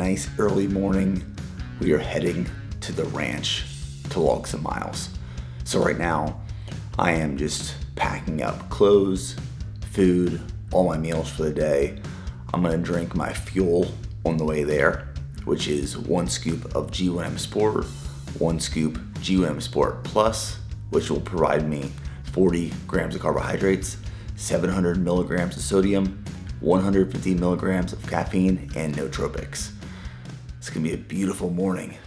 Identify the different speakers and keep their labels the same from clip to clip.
Speaker 1: nice early morning. We are heading to the ranch to log some miles. So right now, I am just packing up clothes, food, all my meals for the day. I'm gonna drink my fuel on the way there, which is 1 scoop of G1M Sport, 1 scoop G1M Sport Plus, which will provide me 40 grams of carbohydrates, 700 milligrams of sodium, 150 milligrams of caffeine, and nootropics. It's gonna be a beautiful morning,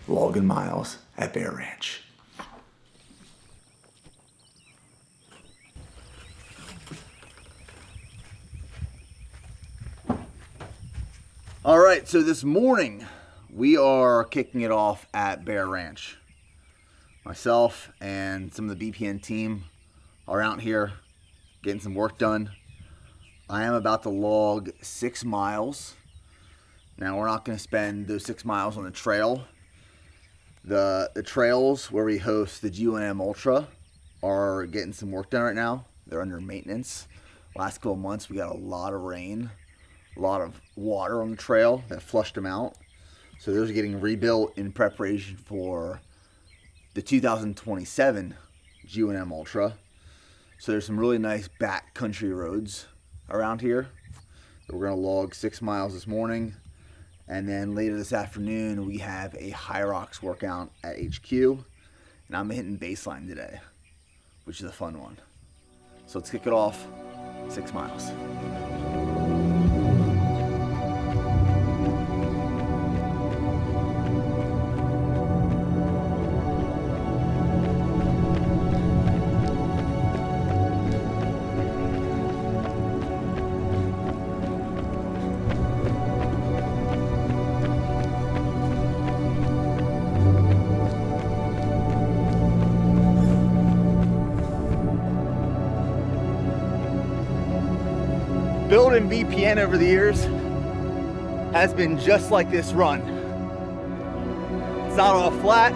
Speaker 1: logging miles at Bear Ranch. All right, so this morning we are kicking it off at Bear Ranch. Myself and some of the BPN team are out here getting some work done. I am about to log 6 miles. Now we're not going to spend those 6 miles on the trail. The trails where we host the G1M Ultra are getting some work done right now. They're under maintenance. Last couple of months we got a lot of rain, a lot of water on the trail that flushed them out. So those are getting rebuilt in preparation for the 2027 G1M Ultra. So there's some really nice back country roads around here. We're gonna log 6 miles this morning. And then later this afternoon, we have a Hyrox workout at HQ. And I'm hitting baseline today, which is a fun one. So let's kick it off, 6 miles. Building BPN over the years has been just like this run. It's not all flat,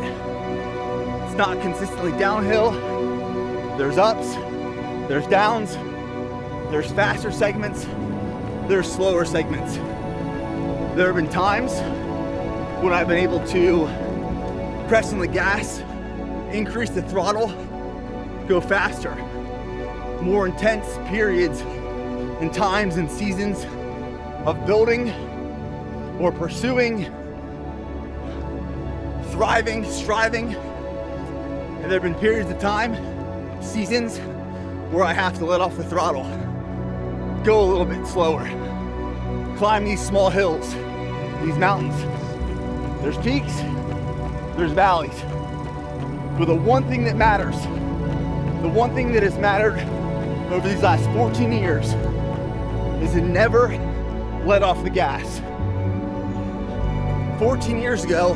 Speaker 1: it's not consistently downhill. There's ups, there's downs, there's faster segments, there's slower segments. There have been times when I've been able to press on the gas, increase the throttle, go faster. More intense periods and times and seasons of building or pursuing, thriving, striving. And there have been periods of time, seasons, where I have to let off the throttle, go a little bit slower, climb these small hills, these mountains. There's peaks, there's valleys. But the one thing that matters, the one thing that has mattered over these last 14 years is to never let off the gas. 14 years ago,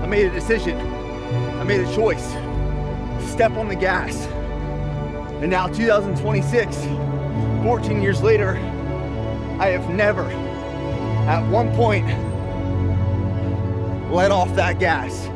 Speaker 1: I made a decision. I made a choice to step on the gas. And now 2026, 14 years later, I have never, at one point, let off that gas.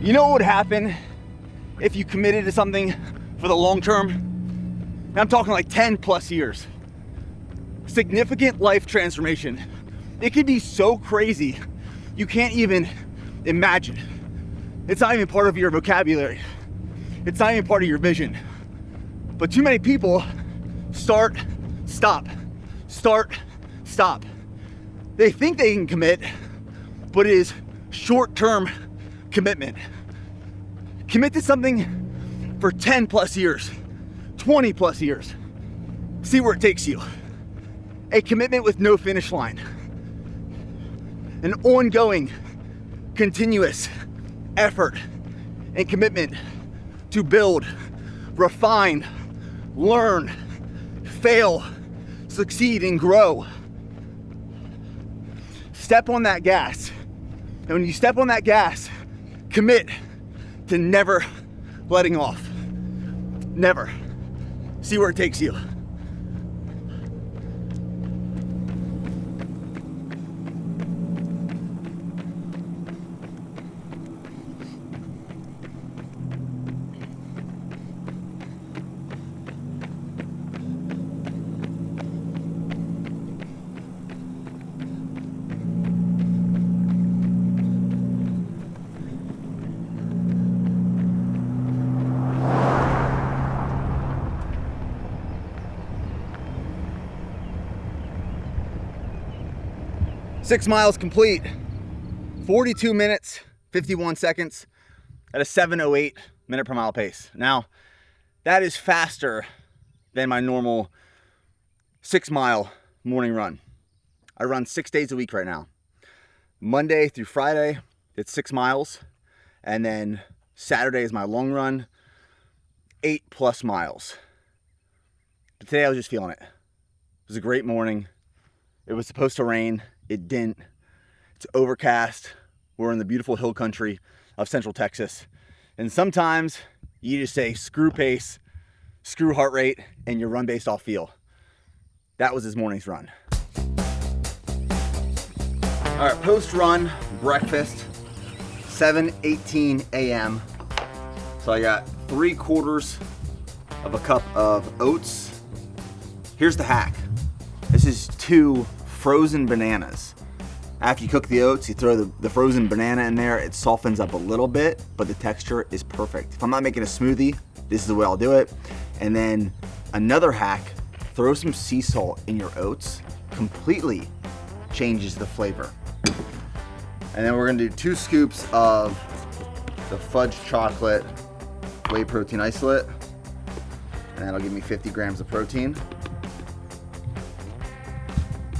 Speaker 1: You know what would happen if you committed to something for the long term? And I'm talking like 10 plus years. Significant life transformation. It could be so crazy, you can't even imagine. It's not even part of your vocabulary. It's not even part of your vision. But too many people start, stop, start, stop. They think they can commit, but it is short-term commitment. Commit to something for 10 plus years, 20 plus years. See where it takes you. a commitment with no finish line, an ongoing, continuous effort and commitment to build, refine, learn, fail, succeed, and grow. Step on that gas. And when you step on that gas, commit to never letting off. Never. See where it takes you. Six miles complete, 42 minutes, 51 seconds at a 7:08 minute per mile pace. Now, that is faster than my normal 6 mile morning run. I run 6 days a week right now. Monday through Friday, it's 6 miles. And then Saturday is my long run, 8+ miles. But today I was just feeling it. It was a great morning. It was supposed to rain. It didn't. It's overcast. We're in the beautiful hill country of Central Texas. And sometimes you just say, screw pace, screw heart rate, and you run based off feel. That was this morning's run. All right, post-run breakfast, 7:18 a.m. So I got 3/4 of a cup of oats. Here's the hack. This is 2 frozen bananas. After you cook the oats, you throw the frozen banana in there. It softens up a little bit, but the texture is perfect. If I'm not making a smoothie, this is the way I'll do it. And then another hack, throw some sea salt in your oats. Completely changes the flavor. And then we're gonna do 2 scoops of the fudge chocolate whey protein isolate. And that'll give me 50 grams of protein.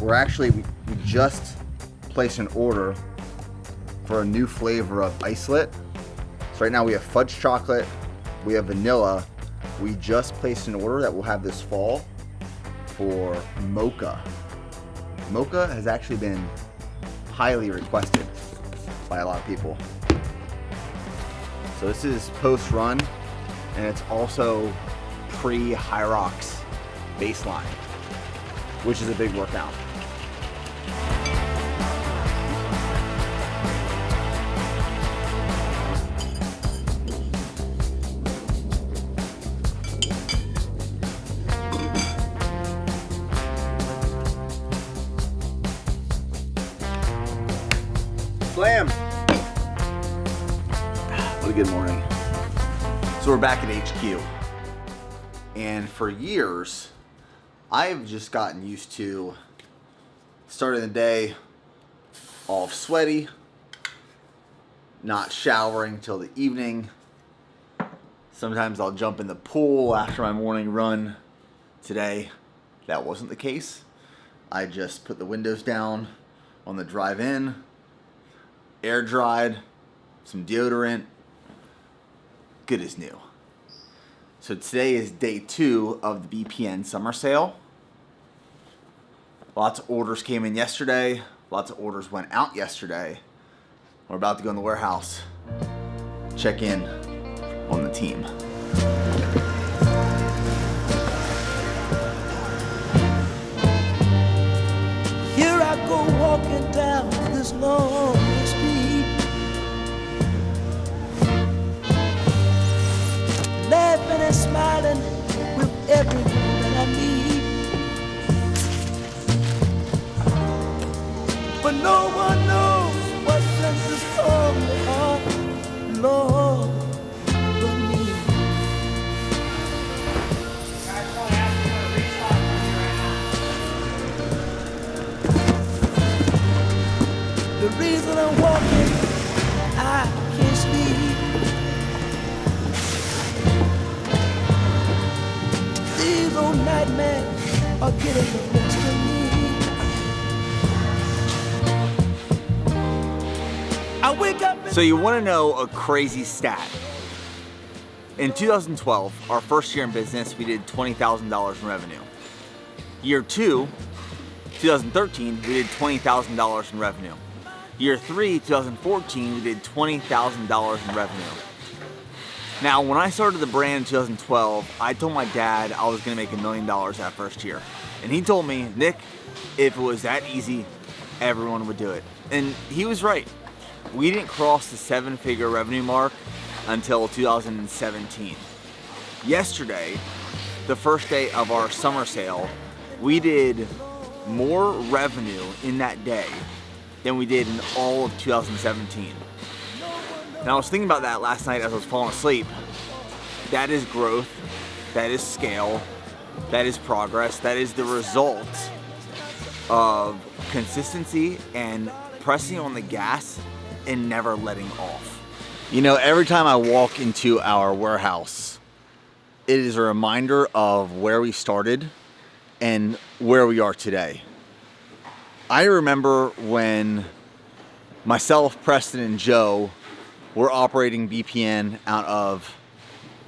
Speaker 1: We just placed an order for a new flavor of isolate. So right now we have fudge chocolate, we have vanilla. We just placed an order that we'll have this fall for mocha. Mocha has actually been highly requested by a lot of people. So this is post-run, and it's also pre-Hyrox baseline, which is a big workout. Slam! What a good morning. So we're back at HQ. And for years, I've just gotten used to starting the day all sweaty, not showering till the evening. Sometimes I'll jump in the pool after my morning run. Today, that wasn't the case. I just put the windows down on the drive in, air dried, some deodorant, good as new. So today is day 2 of the BPN summer sale. Lots of orders came in yesterday, lots of orders went out yesterday. We're about to go in the warehouse, check in on the team.
Speaker 2: Here I go walking down this long street, laughing and smiling with everyone that I meet. But no one knows what sense is on the heart, Lord, but me. The reason I'm walking, I can't sleep. These old nightmares are getting the best of me. Wake up and
Speaker 1: So you want to know a crazy stat? In 2012, our first year in business, we did $20,000 in revenue. Year 2, 2013, we did $20,000 in revenue. Year 3, 2014, we did $20,000 in revenue. Now, when I started the brand in 2012, I told my dad I was gonna make $1 million that first year. And he told me, Nick, if it was that easy, everyone would do it. And he was right. We didn't cross the 7-figure revenue mark until 2017. Yesterday, the first day of our summer sale, we did more revenue in that day than we did in all of 2017. And I was thinking about that last night as I was falling asleep. That is growth, that is scale, that is progress, that is the result of consistency and pressing on the gas and never letting off. You know, every time I walk into our warehouse, it is a reminder of where we started and where we are today. I remember when myself, Preston, and Joe were operating BPN out of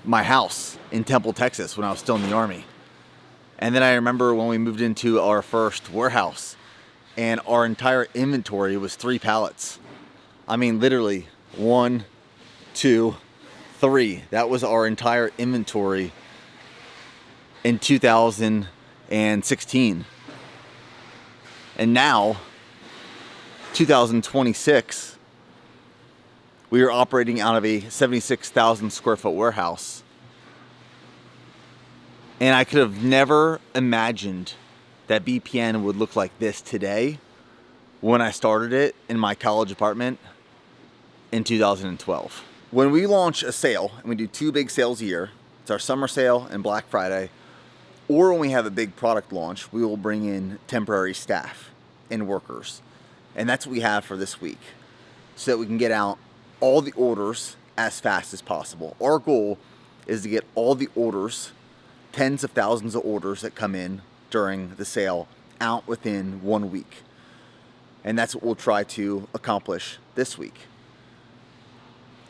Speaker 1: my house in Temple, Texas, when I was still in the Army. And then I remember when we moved into our first warehouse and our entire inventory was 3 pallets. I mean, literally 1, 2, 3. That was our entire inventory in 2016. And now, 2026, we are operating out of a 76,000 square foot warehouse. And I could have never imagined that BPN would look like this today when I started it in my college apartment in 2012. When we launch a sale, and we do 2 big sales a year, it's our summer sale and Black Friday, or when we have a big product launch, we will bring in temporary staff and workers. And that's what we have for this week, so that we can get out all the orders as fast as possible. Our goal is to get all the orders, tens of thousands of orders that come in during the sale, out within 1 week. And that's what we'll try to accomplish this week.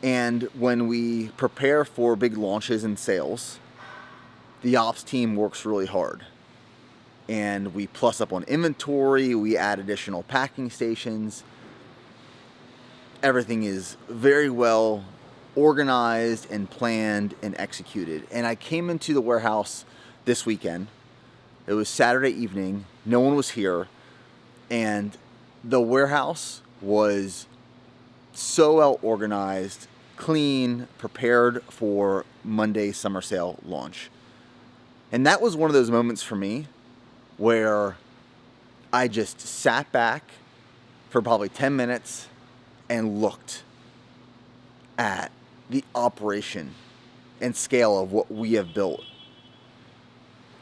Speaker 1: And when we prepare for big launches and sales, the ops team works really hard. And we plus up on inventory, we add additional packing stations. Everything is very well organized and planned and executed. And I came into the warehouse this weekend. It was Saturday evening, no one was here, and the warehouse was so well organized, clean, prepared for Monday's summer sale launch. And that was one of those moments for me where I just sat back for probably 10 minutes and looked at the operation and scale of what we have built.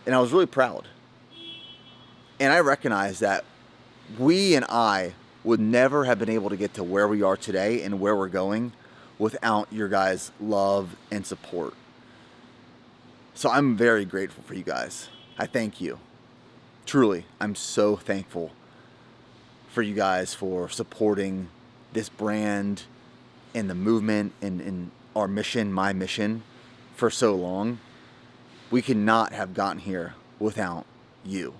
Speaker 1: And I was really proud. And I recognize that we and I would never have been able to get to where we are today and where we're going without your guys' love and support. So I'm very grateful for you guys. I thank you. Truly, I'm so thankful for you guys for supporting this brand and the movement and our mission, my mission, for so long. We could not have gotten here without you.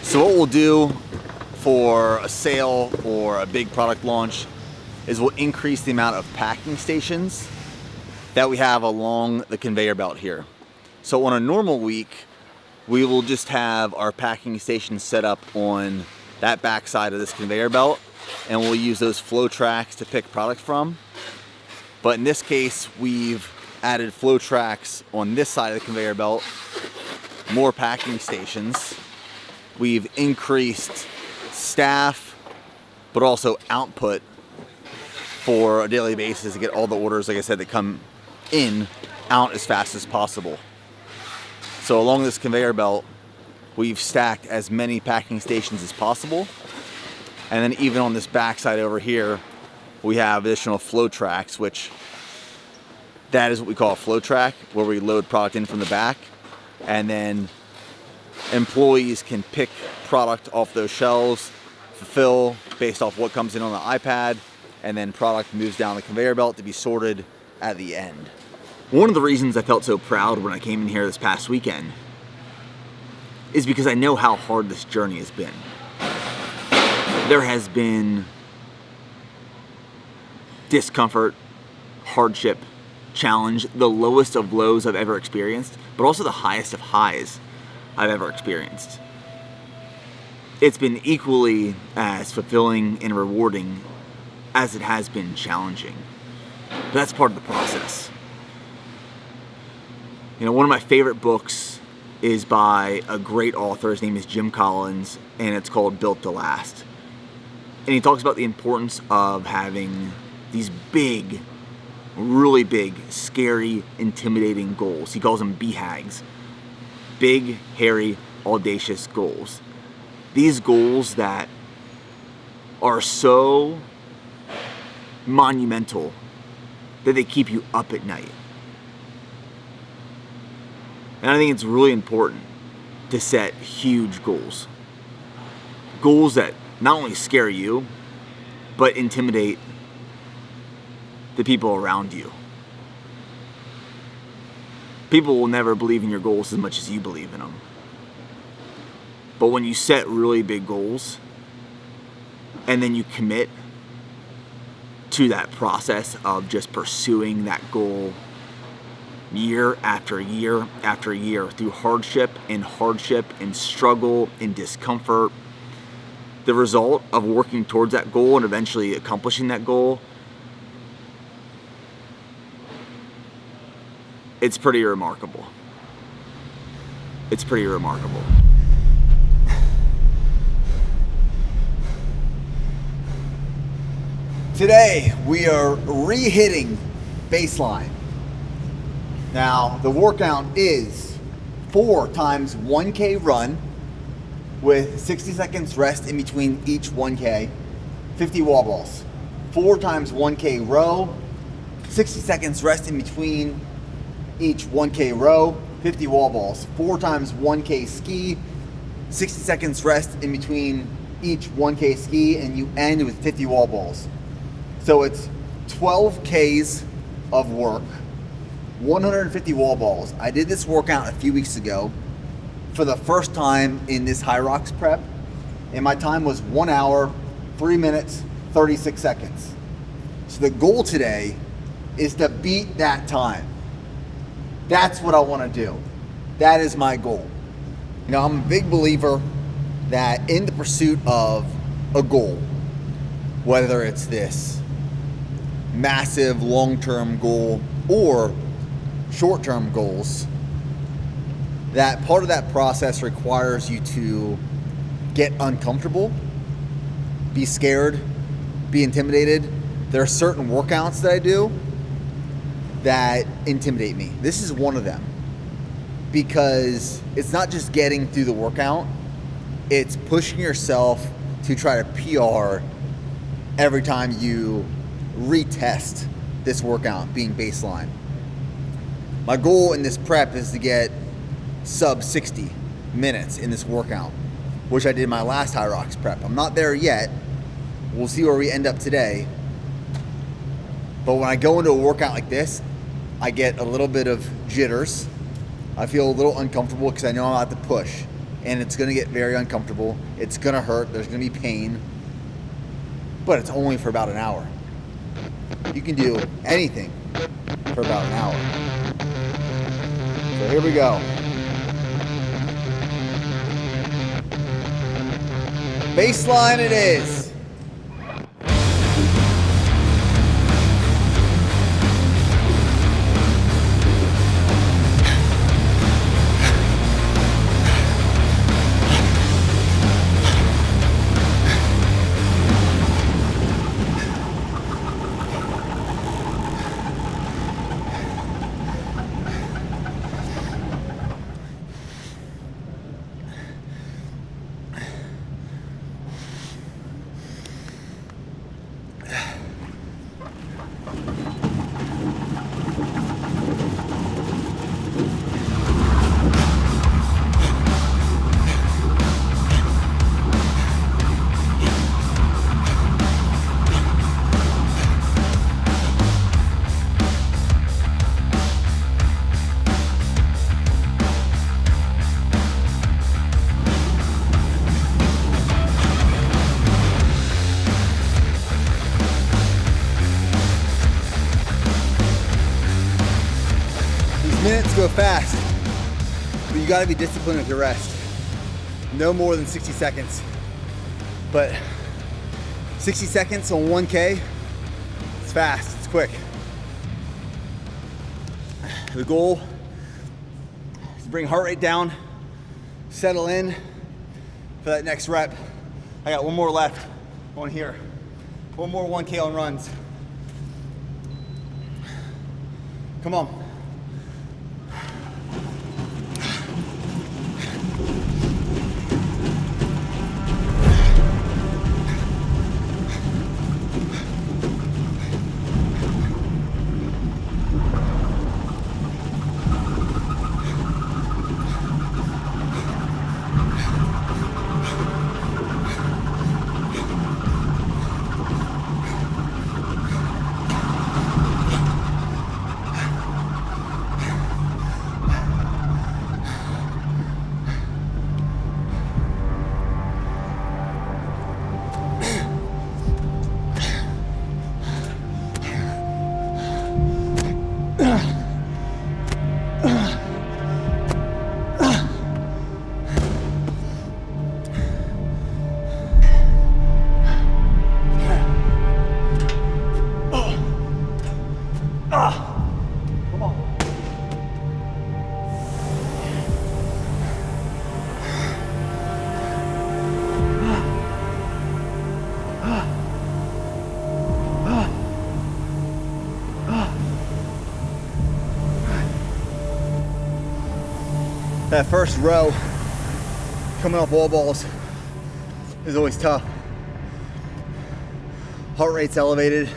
Speaker 1: So what we'll do for a sale or a big product launch is we'll increase the amount of packing stations that we have along the conveyor belt here. So on a normal week, we will just have our packing stations set up on that back side of this conveyor belt, and we'll use those flow tracks to pick product from. But in this case, we've added flow tracks on this side of the conveyor belt, more packing stations. We've increased staff, but also output for a daily basis to get all the orders, like I said, that come in out as fast as possible. So along this conveyor belt, we've stacked as many packing stations as possible. And then even on this backside over here, we have additional flow tracks, which that is what we call a flow track, where we load product in from the back. and then employees can pick product off those shelves, fulfill based off what comes in on the iPad, and then product moves down the conveyor belt to be sorted at the end. One of the reasons I felt so proud when I came in here this past weekend is because I know how hard this journey has been. There has been discomfort, hardship, challenge, the lowest of lows I've ever experienced, but also the highest of highs I've ever experienced. It's been equally as fulfilling and rewarding as it has been challenging. But that's part of the process. You know, one of my favorite books is by a great author. His name is Jim Collins, and it's called Built to Last. And he talks about the importance of having these big, really big, scary, intimidating goals. He calls them BHAGs. Big, hairy, audacious goals. These goals that are so monumental that they keep you up at night. And I think it's really important to set huge goals. Goals that not only scare you, but intimidate the people around you. People will never believe in your goals as much as you believe in them. But when you set really big goals, and then you commit to that process of just pursuing that goal year after year after year through hardship and struggle and discomfort, the result of working towards that goal and eventually accomplishing that goal, it's pretty remarkable. It's pretty remarkable. Today, we are re-hitting baseline. Now, the workout is 4 times 1K run with 60 seconds rest in between each 1K, 50 wall balls. 4 times 1K row, 60 seconds rest in between each 1K row, 50 wall balls. 4 times 1K ski, 60 seconds rest in between each 1K ski, and you end with 50 wall balls. So it's 12 Ks of work, 150 wall balls. I did this workout a few weeks ago for the first time in this Hyrox prep, and my time was 1 hour, 3 minutes, 36 seconds. So the goal today is to beat that time. That's what I want to do. That is my goal. You know, I'm a big believer that in the pursuit of a goal, whether it's this massive long-term goal or short-term goals, that part of that process requires you to get uncomfortable, be scared, be intimidated. There are certain workouts that I do that intimidate me. This is one of them, because it's not just getting through the workout, it's pushing yourself to try to PR every time you retest this workout being baseline. My goal in this prep is to get sub 60 minutes in this workout, which I did in my last Hyrox prep. I'm not there yet. We'll see where we end up today. But when I go into a workout like this, I get a little bit of jitters. I feel a little uncomfortable because I know I'm about to push, and it's gonna get very uncomfortable. It's gonna hurt, there's gonna be pain, but it's only for about an hour. You can do anything for about an hour. So here we go. Baseline it is. Let's go fast. But you gotta be disciplined with your rest. No more than 60 seconds. But 60 seconds on 1K, it's fast, it's quick. The goal is to bring heart rate down, settle in for that next rep. I got one more left on here. One more 1K on runs. Come on. That first row coming off wall balls is always tough. Heart rate's elevated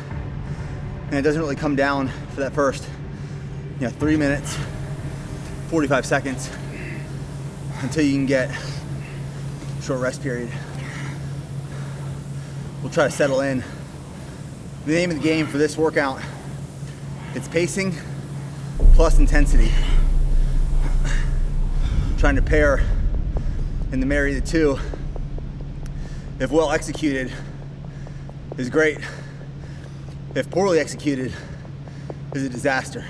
Speaker 1: and it doesn't really come down for that first 3 minutes, 45 seconds until you can get a short rest period. We'll try to settle in. The name of the game for this workout, it's pacing plus intensity. Trying to pair and to marry the two, if well executed, is great. If poorly executed, is a disaster.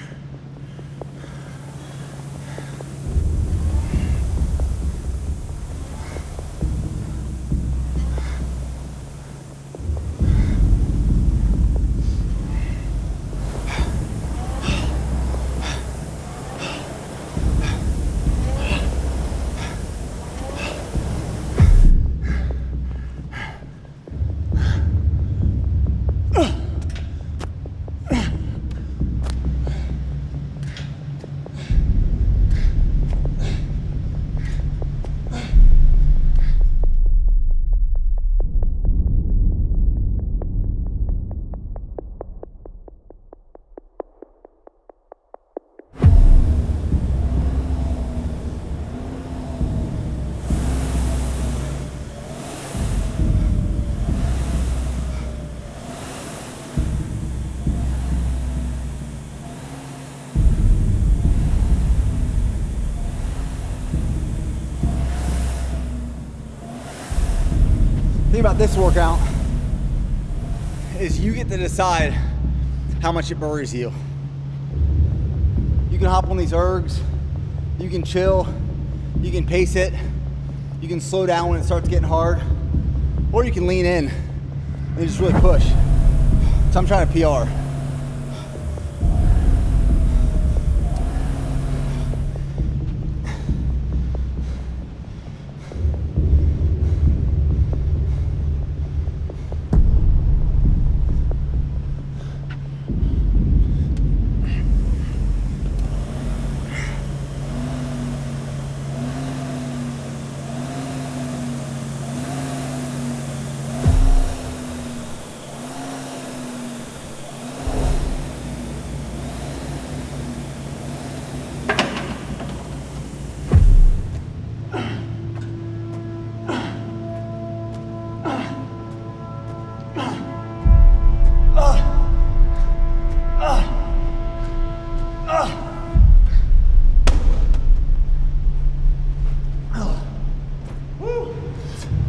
Speaker 1: The thing about this workout is you get to decide how much it buries you. You can hop on these ergs, you can chill, you can pace it, you can slow down when it starts getting hard, or you can lean in and just really push. So I'm trying to PR.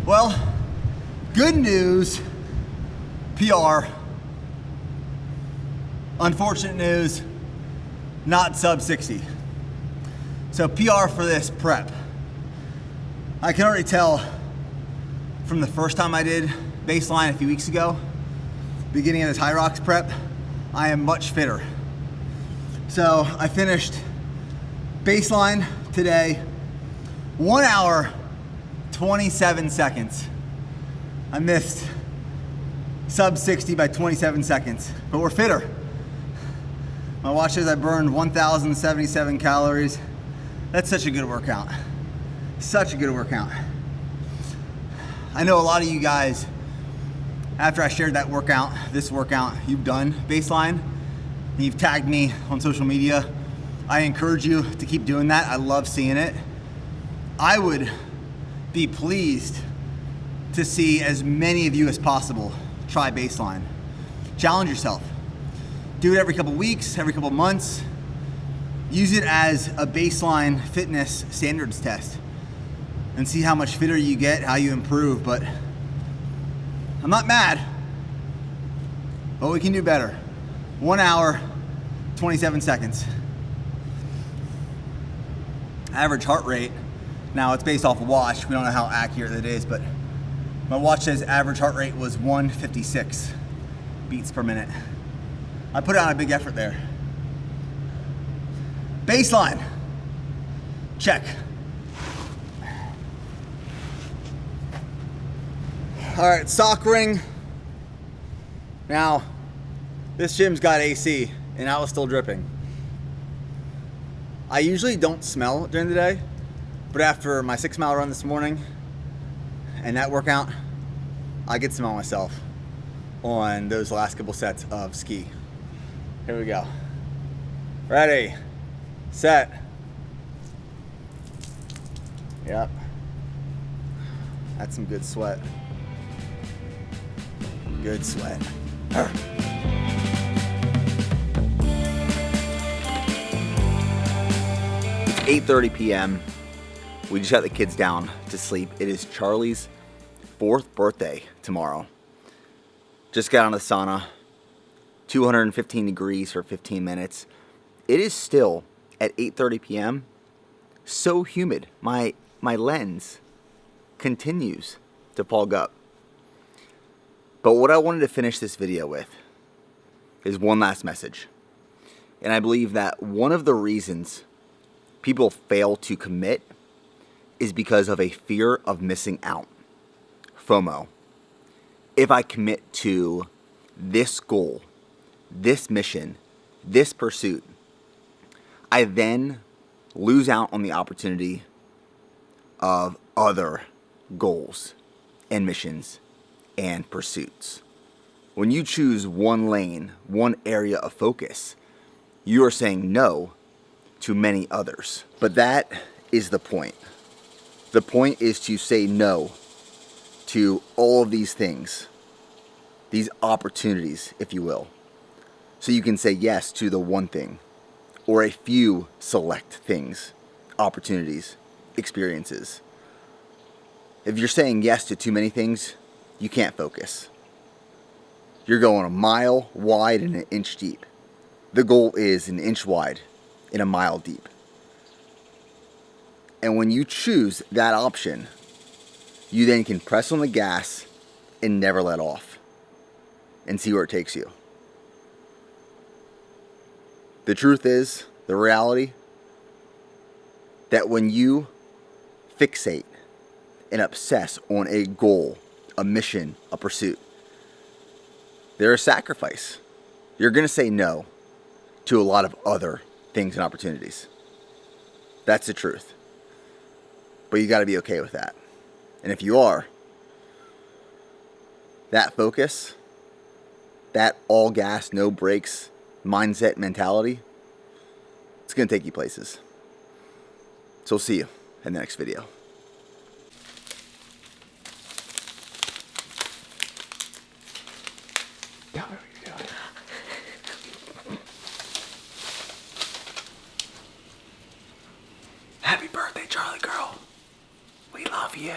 Speaker 1: Well, good news, PR. Unfortunate news, not sub 60. So PR for this prep. I can already tell from the first time I did baseline a few weeks ago, beginning of this High Rocks prep, I am much fitter. So I finished baseline today, 1 hour, 27 seconds. I missed sub 60 by 27 seconds, but we're fitter. My watch says I burned 1,077 calories. That's such a good workout. Such a good workout. I know a lot of you guys, after I shared that workout, this workout, you've done baseline, and you've tagged me on social media. I encourage you to keep doing that. I love seeing it. I would be pleased to see as many of you as possible try baseline. Challenge yourself. Do it every couple weeks, every couple months. Use it as a baseline fitness standards test and see how much fitter you get, how you improve. But I'm not mad, but we can do better. 1 hour, 27 seconds. Average heart rate, now it's based off a watch. We don't know how accurate it is, but my watch says average heart rate was 156 beats per minute. I put out a big effort there. Baseline, check. All right, sock ring. Now, this gym's got AC and I was still dripping. I usually don't smell during the day, but after my 6 mile run this morning and that workout, I could smell myself on those last couple sets of ski. Here we go. Ready, set. Yep. That's some good sweat. Good sweat. It's 8:30 p.m. We just got the kids down to sleep. It is Charlie's 4th birthday tomorrow. Just got on the sauna. 215 degrees for 15 minutes. It is still at 8:30 p.m. so humid. My lens continues to fog up. But what I wanted to finish this video with is one last message. And I believe that one of the reasons people fail to commit is because of a fear of missing out. FOMO. If I commit to this goal, this mission, this pursuit, I then lose out on the opportunity of other goals and missions and pursuits. When you choose one lane, one area of focus, you are saying no to many others. But that is the point. The point is to say no to all of these things, these opportunities, if you will, so you can say yes to the one thing or a few select things, opportunities, experiences. If you're saying yes to too many things, you can't focus. You're going a mile wide and an inch deep. The goal is an inch wide and a mile deep. And when you choose that option, you then can press on the gas and never let off and see where it takes you. The truth is, the reality, that when you fixate and obsess on a goal, a mission, a pursuit, there's a sacrifice. You're going to say no to a lot of other things and opportunities. That's the truth. But you got to be okay with that. And if you are, that focus, that all gas, no brakes mindset, mentality, it's going to take you places. So I'll see you in the next video. Happy birthday, Charlie girl. We love you.